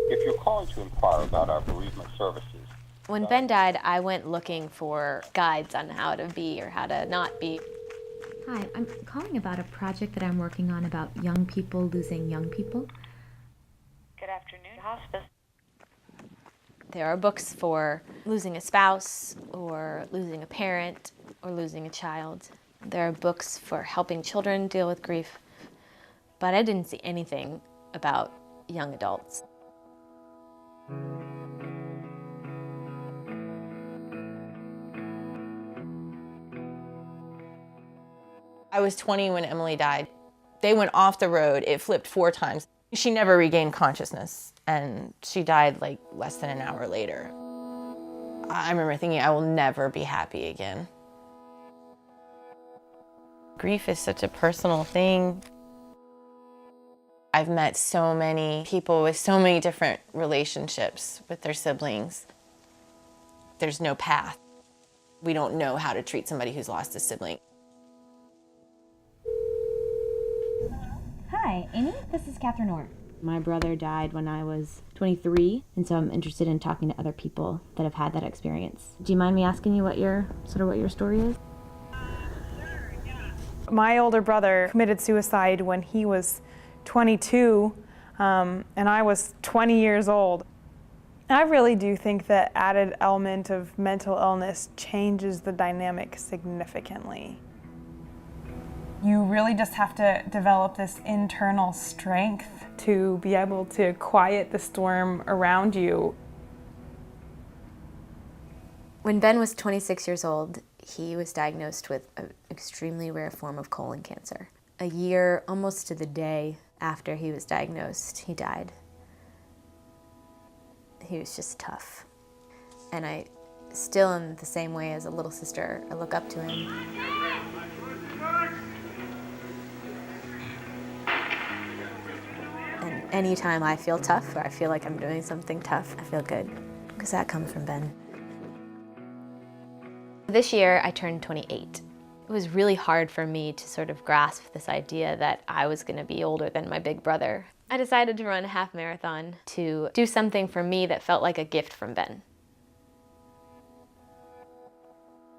If you're calling to inquire about our bereavement services. When Ben died, I went looking for guides on how to be or how to not be. Hi, I'm calling about a project that I'm working on about young people losing young people. Good afternoon, hospice. There are books for losing a spouse or losing a parent or losing a child. There are books for helping children deal with grief, but I didn't see anything about young adults. I was 20 when Emily died. They went off the road, it flipped 4 times. She never regained consciousness, and she died like less than an hour later. I remember thinking, I will never be happy again. Grief is such a personal thing. I've met so many people with so many different relationships with their siblings. There's no path. We don't know how to treat somebody who's lost a sibling. Hi, Amy. This is Catherine Orr. My brother died when I was 23, and so I'm interested in talking to other people that have had that experience. Do you mind me asking you what your story is? My older brother committed suicide when he was 22, and I was 20 years old. I really do think that added element of mental illness changes the dynamic significantly. You really just have to develop this internal strength to be able to quiet the storm around you. When Ben was 26 years old, he was diagnosed with an extremely rare form of colon cancer. A year, almost to the day after he was diagnosed, he died. He was just tough. And I still, in the same way as a little sister, I look up to him. And anytime I feel tough, or I feel like I'm doing something tough, I feel good, because that comes from Ben. This year, I turned 28. It was really hard for me to sort of grasp this idea that I was going to be older than my big brother. I decided to run a half marathon to do something for me that felt like a gift from Ben.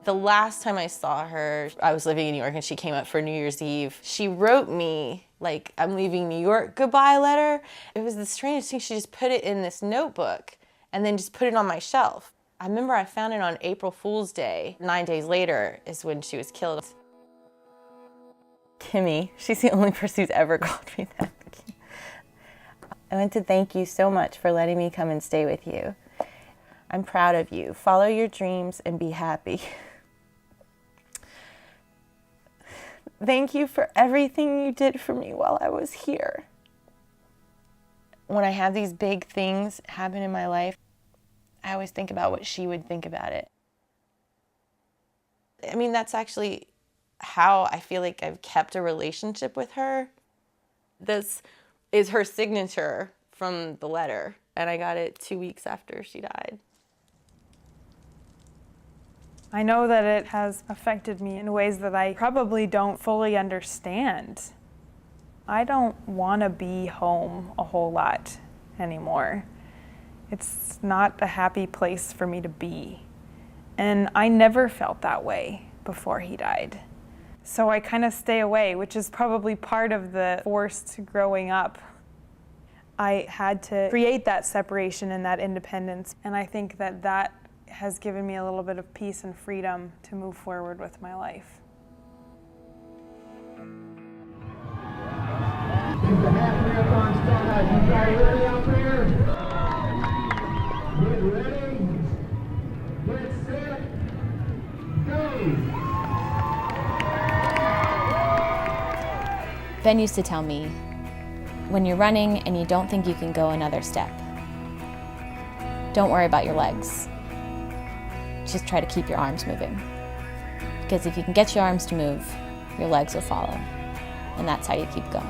The last time I saw her, I was living in New York and she came up for New Year's Eve. She wrote me, like, I'm leaving New York goodbye letter. It was the strangest thing. She just put it in this notebook and then just put it on my shelf. I remember I found it on April Fool's Day. 9 days later is when she was killed. Kimmy, she's the only person who's ever called me that. I want to thank you so much for letting me come and stay with you. I'm proud of you. Follow your dreams and be happy. Thank you for everything you did for me while I was here. When I have these big things happen in my life, I always think about what she would think about it. I mean, that's actually how I feel like I've kept a relationship with her. This is her signature from the letter, and I got it 2 weeks after she died. I know that it has affected me in ways that I probably don't fully understand. I don't want to be home a whole lot anymore. It's not a happy place for me to be. And I never felt that way before he died. So I kind of stay away, which is probably part of the forced growing up. I had to create that separation and that independence, and I think that that has given me a little bit of peace and freedom to move forward with my life. The half marathon start out. You guys ready out there? Get ready. Get set. Go. Ben used to tell me, when you're running and you don't think you can go another step, don't worry about your legs. Just try to keep your arms moving. Because if you can get your arms to move, your legs will follow. And that's how you keep going.